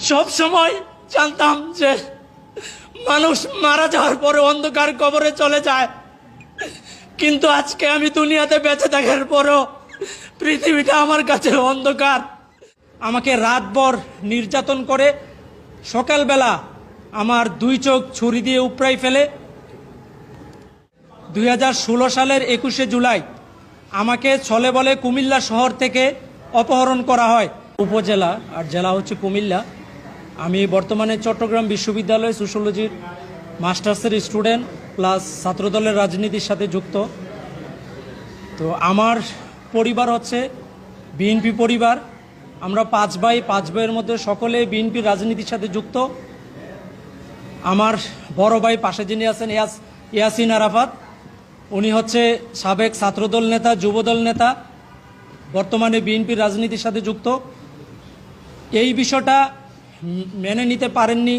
সব সময় জানতাম যে মানুষ মারা যাওয়ার পরে অন্ধকার কবরে চলে যায়, কিন্তু আজকে আমি দুনিয়াতে বেঁচে থাকার পরও পৃথিবীটা আমার কাছে অন্ধকার। আমাকে রাতভর নির্যাতন করে সকালবেলা আমার দুই চোখ ছুরি দিয়ে উপড়াই ফেলে 2016 সালের 21শে জুলাই আমাকে ছলে বলে কুমিল্লা শহর থেকে অপহরণ করা হয়। উপজেলা আর জেলা হচ্ছে কুমিল্লা। আমি বর্তমানে চট্টগ্রাম বিশ্ববিদ্যালয়ে সোশ্যোলজির মাস্টার্সের স্টুডেন্ট প্লাস ছাত্রদলের রাজনীতির সাথে যুক্ত। তো আমার পরিবার হচ্ছে বিএনপি পরিবার। আমরা 5 ভাই, 5 ভাইয়ের মধ্যে সকলে বিএনপি রাজনীতির সাথে যুক্ত। আমার বড় ভাই পাশে যিনি আছেন ইয়াসিন আরাফাত, উনি হচ্ছে সাবেক ছাত্রদল নেতা, যুবদল নেতা, বর্তমানে বিএনপির রাজনীতির সাথে যুক্ত। এই বিষয়টা মেনে নিতে পারেননি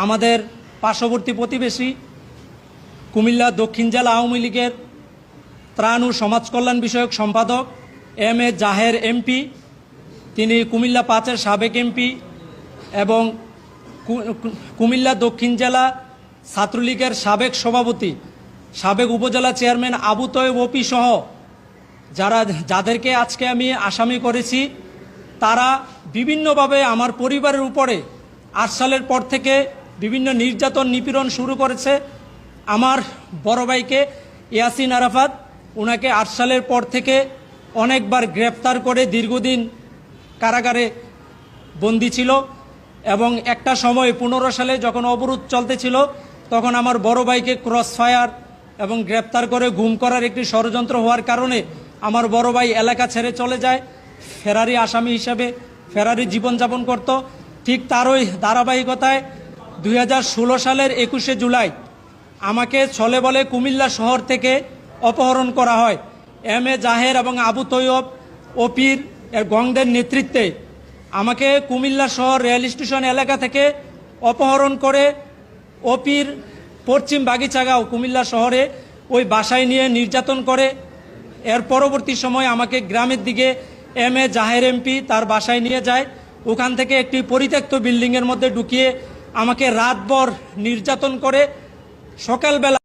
আমাদের পার্শ্ববর্তী প্রতিবেশী কুমিল্লা দক্ষিণ জেলা আওয়ামী লীগের ত্রাণ ও সমাজ কল্যাণ বিষয়ক সম্পাদক এম.এ. জাহের এমপি। তিনি কুমিল্লা 5-এর সাবেক এমপি এবং কুমিল্লা দক্ষিণ জেলা ছাত্রলীগের সাবেক সভাপতি, সাবেক উপজেলা চেয়ারম্যান আবু তয়েব ওপি সহ যাদেরকে আজকে আমি আসামি করেছি, তারা বিভিন্নভাবে আমার পরিবারের উপরে 8 সালের পর থেকে বিভিন্ন নির্যাতন নিপীড়ন শুরু করেছে। আমার বড় ভাইকে ইয়াসিন আরাফাত, ওনাকে 8 সালের পর থেকে অনেকবার গ্রেপ্তার করে দীর্ঘদিন কারাগারে বন্দী ছিল এবং একটা সময় 15 সালে যখন অবরোধ চলতেছিল তখন আমার বড় ভাইকে ক্রস ফায়ার এবং গ্রেপ্তার করে গুম করার একটি ষড়যন্ত্র হওয়ার কারণে আমার বড় ভাই এলাকা ছেড়ে চলে যায়, ফেরারি আসামি হিসেবে ফেরারি জীবনযাপন করত। ঠিক তারই ধারাবাহিকতায় 2016 সালের 21শে জুলাই আমাকে ছলে বলে কুমিল্লা শহর থেকে অপহরণ করা হয়। এম.এ. জাহের এবং আবু তৈয়ব ওপির এর গংদের নেতৃত্বে আমাকে কুমিল্লা শহর রেল স্টেশন এলাকা থেকে অপহরণ করে ওপির পশ্চিম বাগিচাগাঁও কুমিল্লা শহরে ওই বাসায় নিয়ে নির্যাতন করে। এর পরবর্তী সময় আমাকে গ্রামের দিকে এম.এ. জাহের এমপি তার বাসায় নিয়ে যায়। ওখান থেকে একটি পরিত্যক্ত বিল্ডিংয়ের মধ্যে ঢুকিয়ে আমাকে রাতভর নির্যাতন করে সকালবেলা